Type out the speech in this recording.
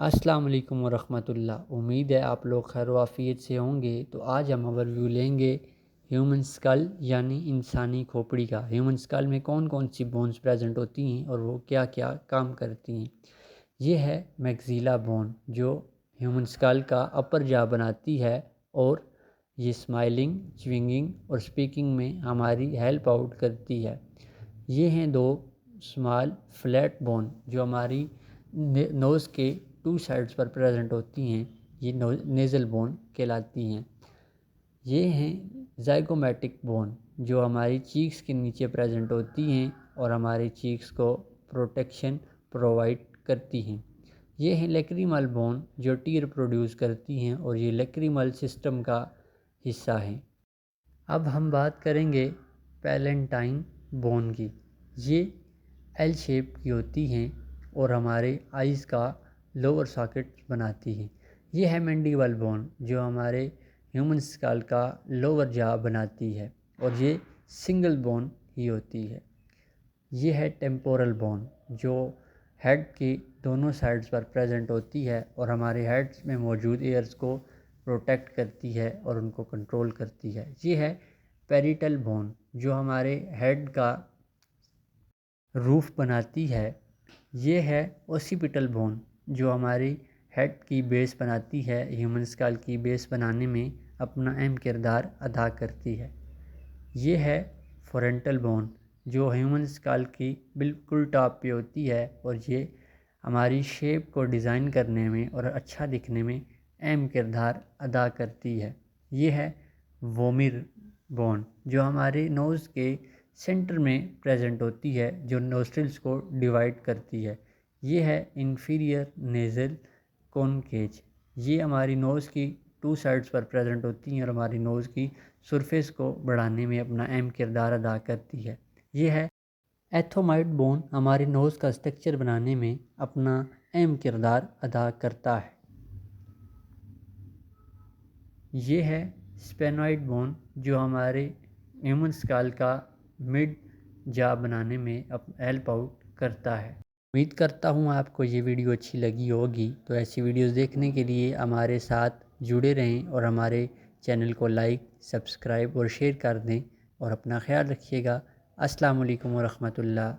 अस्सलाम वालेकुम वरहमतुल्लाह। उम्मीद है आप लोग खैर वाफ़ियत से होंगे। तो आज हम ओवरव्यू लेंगे ह्यूमन स्कल यानी इंसानी खोपड़ी का। ह्यूमन स्कल में कौन कौन सी बोन्स प्रेजेंट होती हैं और वो क्या क्या काम करती हैं। ये है मैक्सिला बोन जो ह्यूमन स्कल का अपर जा बनाती है और ये स्माइलिंग, च्विंगिंग और स्पीकिंग में हमारी हेल्प आउट करती है। ये हैं दो स्मॉल फ्लैट बोन जो हमारी नोज़ के टू साइड्स पर प्रेजेंट होती हैं। ये नेज़ल बोन कहलाती हैं। ये हैं ज़ाइगोमैटिक बोन जो हमारी चीक्स के नीचे प्रेजेंट होती हैं और हमारी चीक्स को प्रोटेक्शन प्रोवाइड करती हैं। ये हैं लेक्रीमल बोन जो टीयर प्रोड्यूस करती हैं और ये लेक्रीमल सिस्टम का हिस्सा हैं। अब हम बात करेंगे पैलेंटाइन बोन की। ये एल शेप की होती हैं और हमारे आइज़ का लोअर सॉकेट बनाती हैं। ये है मैंडिबल बोन जो हमारे ह्यूमन स्कल का लोअर जॉ बनाती है और ये सिंगल बोन ही होती है। ये है टेम्पोरल बोन जो हेड की दोनों साइड्स पर प्रेजेंट होती है और हमारे हेड्स में मौजूद एयर्स को प्रोटेक्ट करती है और उनको कंट्रोल करती है। ये है पेरिटल बोन जो हमारे हेड का रूफ बनाती है। ये है ओसिपिटल बोन जो हमारी हेड की बेस बनाती है, ह्यूमन स्कल की बेस बनाने में अपना अहम किरदार अदा करती है। ये है फ्रंटल बोन जो ह्यूमन स्कल की बिल्कुल टॉप पे होती है और ये हमारी शेप को डिज़ाइन करने में और अच्छा दिखने में अहम किरदार अदा करती है। ये है वोमिर बोन जो हमारे नोज़ के सेंटर में प्रेजेंट होती है जो नोस्ट्रिल्स को डिवाइड करती है। ये है इंफीरियर नेज़ल कॉनकेज। ये हमारी नोज़ की टू साइड्स पर प्रेजेंट होती हैं और हमारी नोज़ की सरफेस को बढ़ाने में अपना अहम किरदार अदा करती है। ये है एथोमाइड बोन हमारी नोज़ का स्ट्रक्चर बनाने में अपना अहम किरदार अदा करता है। ये है स्पेनॉइड बोन जो हमारे ह्यूमन स्कल का मिड जॉ बनाने में हेल्प आउट करता है। उम्मीद करता हूँ आपको ये वीडियो अच्छी लगी होगी। तो ऐसी वीडियोस देखने के लिए हमारे साथ जुड़े रहें और हमारे चैनल को लाइक, सब्सक्राइब और शेयर कर दें और अपना ख्याल रखिएगा। अस्सलाम वालेकुम वरहमतुल्लाह।